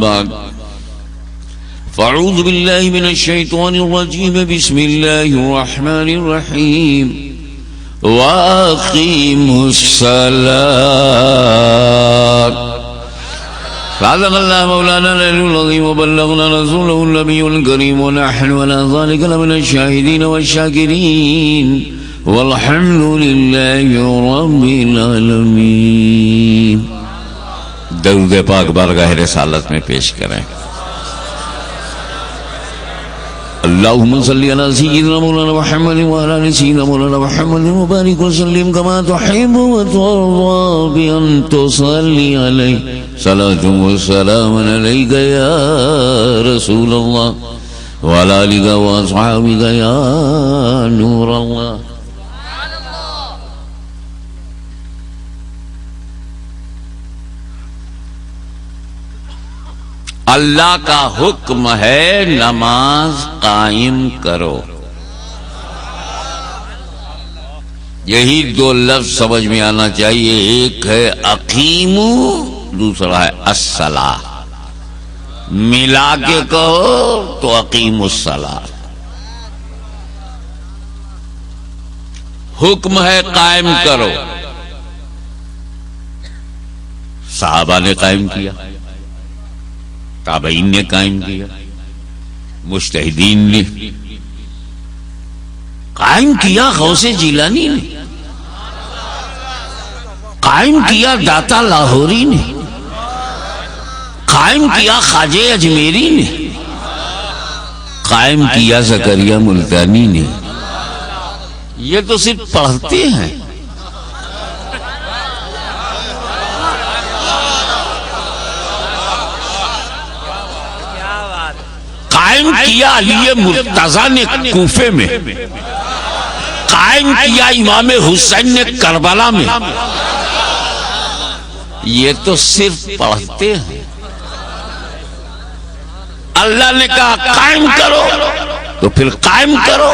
بعد فاعوذ بالله من الشيطان الرجيم بسم الله الرحمن الرحيم وأقيموا الصلاة صدق الله مولانا العلي العظيم وبلغنا رسوله النبي الكريم ونحن على ذلك لمن الشاهدين والشاكرين والحمد لله رب العالمين. درود پاک بارگاہ رسالت میں پیش کریں. اللهم صل على سيدنا مولانا محمد وعلى آل سيدنا مولانا محمد وبارك وسلم كما تحب وترضى بأن تصلي عليه صلاة وسلام عليك يا رسول الله وعلى آلك وأصحابك يا نور الله. اللہ کا حکم ہے نماز قائم کرو. یہی دو لفظ سمجھ میں آنا چاہیے. ایک ہے اقیمو، دوسرا ہے الصلاۃ. ملا کے کہو تو اقیموا الصلاۃ. حکم ہے قائم کرو. صحابہ نے قائم کیا، تابعین نے قائم کیا، مجتہدین نے قائم کیا، غوث جیلانی نے قائم کیا، داتا لاہوری نے قائم کیا، خواجہ اجمیری نے قائم کیا، زکریا ملتانی نے. یہ تو صرف پڑھتے ہیں. قائم کیا علی مرتضیٰ نے کوفے میں، قائم کیا امام حسین نے کربلا میں. یہ تو صرف پڑھتے ہیں. اللہ نے کہا قائم کرو تو پھر قائم کرو.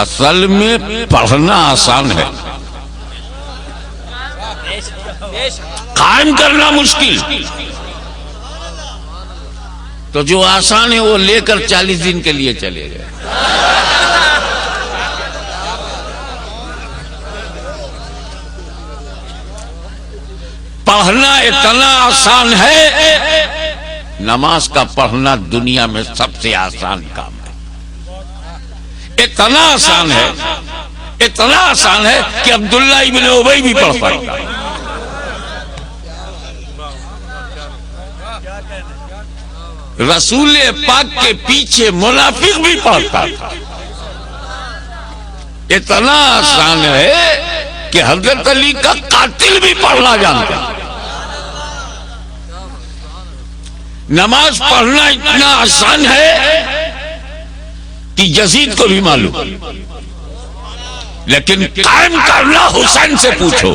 اصل میں پڑھنا آسان ہے، قائم کرنا مشکل. تو جو آسان ہے وہ لے کر 40 دن کے لیے چلے گئے. پڑھنا اتنا آسان ہے، نماز کا پڑھنا دنیا میں سب سے آسان کام ہے. اتنا آسان ہے، اتنا آسان ہے کہ عبداللہ ابن ابی بھی پڑھ پاتا. رسول پاک کے پیچھے منافق بھی پڑھتا تھا. اتنا آسان ہے کہ حضرت علی کا قاتل بھی پڑھنا جانتا. نماز پڑھنا اتنا آسان ہے کہ یزید کو بھی معلوم، لیکن قائم کرنا حسین سے پوچھو.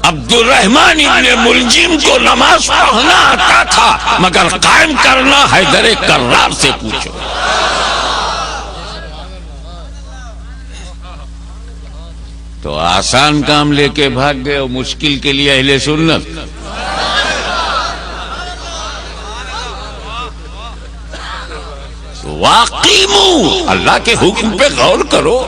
عبد الرحمن ابن ملجم کو نماز پڑھنا آتا تھا، مگر قائم کرنا حیدر کرار سے پوچھو. تو آسان کام لے کے بھاگ گئے اور مشکل کے لیے اہل سنت. واقیمو، اللہ کے حکم پہ غور کرو.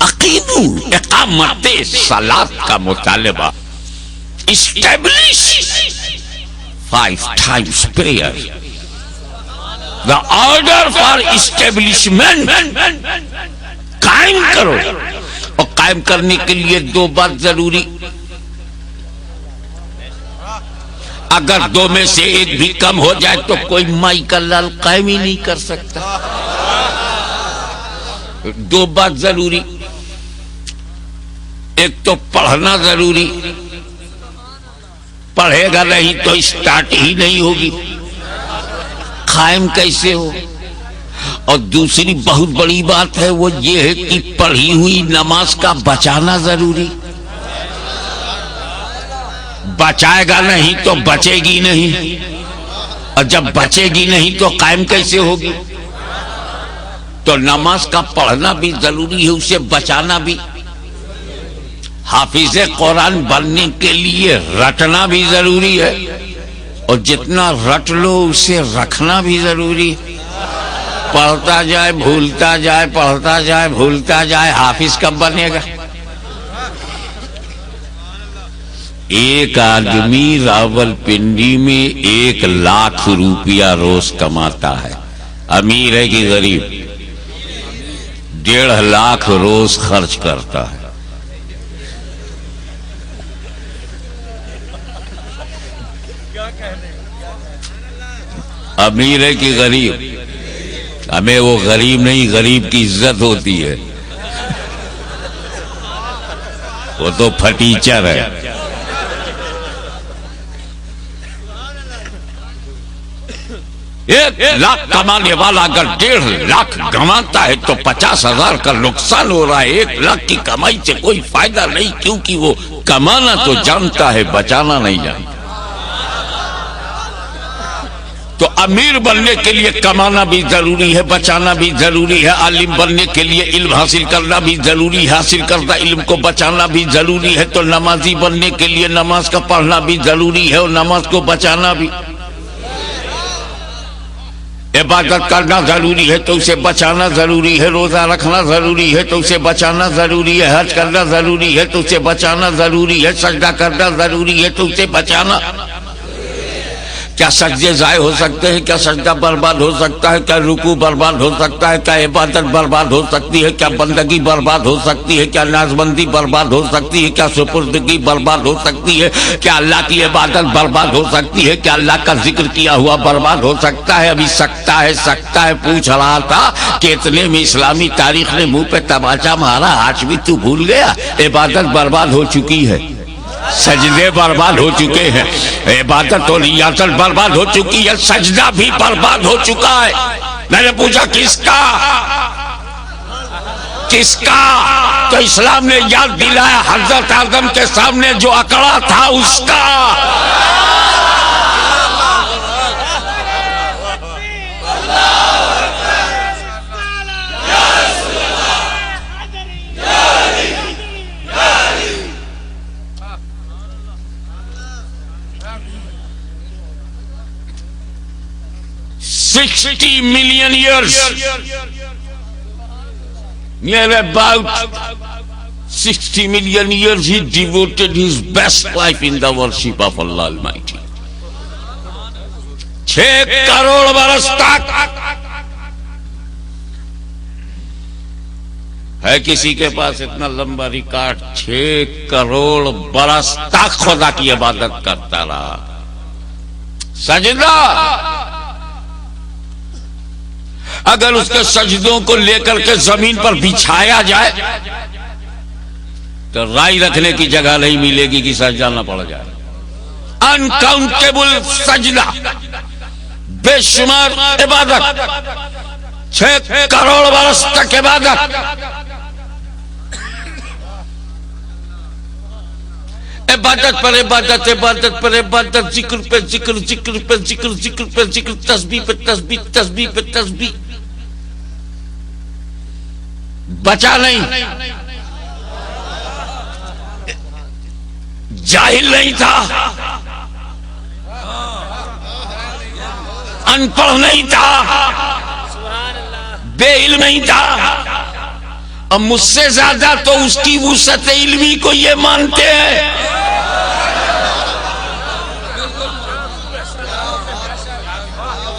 اقیمو، اقامت صلاۃ کا مطالبہ. Establish 5 times prayer. The order for establishment. قائم کرو. اور قائم کرنے کے لیے 2 بات ضروری. اگر 2 میں سے ایک بھی کم ہو جائے تو کوئی مائی کا لال قائم ہی نہیں کر سکتا. 2 بات ضروری. ایک تو پڑھنا ضروری، پڑھے گا نہیں تو اسٹارٹ ہی نہیں ہوگی، قائم کیسے ہو. اور دوسری بہت بڑی بات ہے وہ یہ ہے کہ پڑھی ہوئی نماز کا بچانا ضروری. بچائے گا نہیں تو بچے گی نہیں. اور جب بچے گی نہیں تو قائم کیسے ہوگی؟ تو نماز کا پڑھنا بھی ضروری ہے، اسے بچانا بھی. حافظ قرآن بننے کے لیے رٹنا بھی ضروری ہے، اور جتنا رٹ لو اسے رکھنا بھی ضروری ہے. پڑھتا جائے بھولتا جائے، پڑھتا جائے بھولتا جائے، حافظ کب بنے گا؟ ایک آدمی راولپنڈی میں 1,00,000 روپیہ روز کماتا ہے، امیر ہے کہ غریب؟ 1.5 لاکھ روز خرچ کرتا ہے. امیر ہے کہ غریب؟ ہمیں وہ غریب نہیں، غریب کی عزت ہوتی ہے، وہ تو پھٹیچر ہے. 1,00,000 کمانے والا اگر 1.5 لاکھ کماتا ہے تو 50,000 کا نقصان ہو رہا ہے. 1,00,000 کی کمائی سے کوئی فائدہ نہیں، کیونکہ وہ کمانا تو جانتا ہے، بچانا نہیں جانتا. تو امیر بننے کے لیے کمانا بھی ضروری ہے، بچانا بھی ضروری ہے. عالم بننے کے لیے علم حاصل کرنا بھی ضروری ہے، حاصل کردہ علم کو بچانا بھی ضروری ہے. تو نمازی بننے کے لیے نماز کا پڑھنا بھی ضروری ہے اور نماز کو بچانا بھی. عبادت کرنا ضروری ہے تو اسے بچانا ضروری ہے. روزہ رکھنا ضروری ہے تو اسے بچانا ضروری ہے. حج کرنا ضروری ہے تو اسے بچانا ضروری ہے. سجدہ کرنا ضروری ہے تو اسے بچانا. کیا سجدے ضائع ہو سکتے ہیں؟ کیا سجدہ برباد ہو سکتا ہے؟ کیا رکوع برباد ہو سکتا ہے؟ کیا عبادت برباد ہو سکتی ہے؟ کیا بندگی برباد ہو سکتی ہے؟ کیا نازبندی برباد ہو سکتی ہے؟ کیا سپردگی برباد ہو سکتی ہے؟ کیا اللہ کی عبادت برباد ہو سکتی ہے؟ کیا اللہ کا ذکر کیا ہوا برباد ہو سکتا ہے؟ ابھی سکتا ہے پوچھ رہا تھا کہ اتنے میں اسلامی تاریخ نے منہ پہ تماچا مارا، آج بھی تو بھول گیا؟ عبادت برباد ہو چکی ہے، سجدے برباد ہو چکے ہیں، عبادت اور ریاست برباد ہو چکی ہے، سجدہ بھی برباد ہو چکا ہے. میں نے پوچھا کس کا؟ تو اسلام نے یاد دلایا حضرت اعظم کے سامنے جو اکڑا تھا اس کا. $60 million years, near about 60 million years he devoted his best life in the worship of Allah Almighty. 6 crore برس تک ہے کسی کے پاس اتنا لمبا ریکارڈ؟ 6 کروڑ برس تک خدا کی عبادت کرتا رہا. سجدہ اگر اس کے سجدوں کو لے کر کے زمین پر بچھایا جائے تو رائی رکھنے کی جگہ نہیں ملے گی کہ سجدہ نہ پڑ جائے. انکاؤنٹیبل سجدہ، بے شمار عبادت، 6 کروڑ برس تک عبادت. عبادت پر عبادت، عبادت پر عبادت، ذکر پہ ذکر، ذکر پہ ذکر، ذکر پہ ذکر، تسبیح پہ تسبیح، تسبیح پہ تسبیح. بچا نہیں، جاہل نہیں تھا، ان پڑھ نہیں تھا، بے علم نہیں تھا. اور مجھ سے زیادہ تو اس کی وسعت علمی کو یہ مانتے ہیں.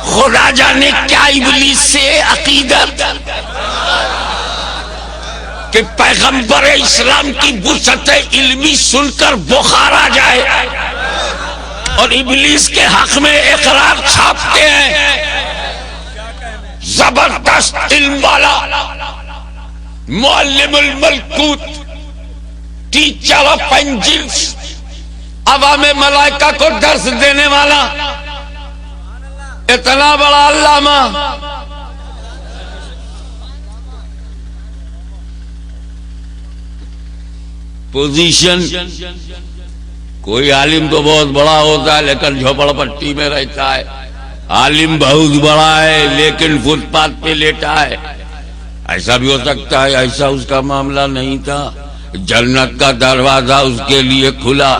خدا جانے کیا ابلیس سے عقیدت کہ پیغمبر اسلام کی وسعت علمی سن کر بخار آ جائے اور ابلیس کے حق میں اقرار چھاپتے ہیں. زبردست علم والا، معلم الملکوت، ٹیچر آف اینجلز، عوام ملائکہ کو درس دینے والا، اتنا بڑا علامہ، پوزیشن. کوئی عالم تو بہت بڑا ہوتا ہے لیکن جھوپڑ پٹی میں رہتا ہے، عالم بہت بڑا ہے لیکن فٹ پاتھ پہ لیٹا ہے. ایسا بھی ہو سکتا ہے ایسا اس کا معاملہ نہیں تھا. جنت کا دروازہ اس کے لیے کھلا.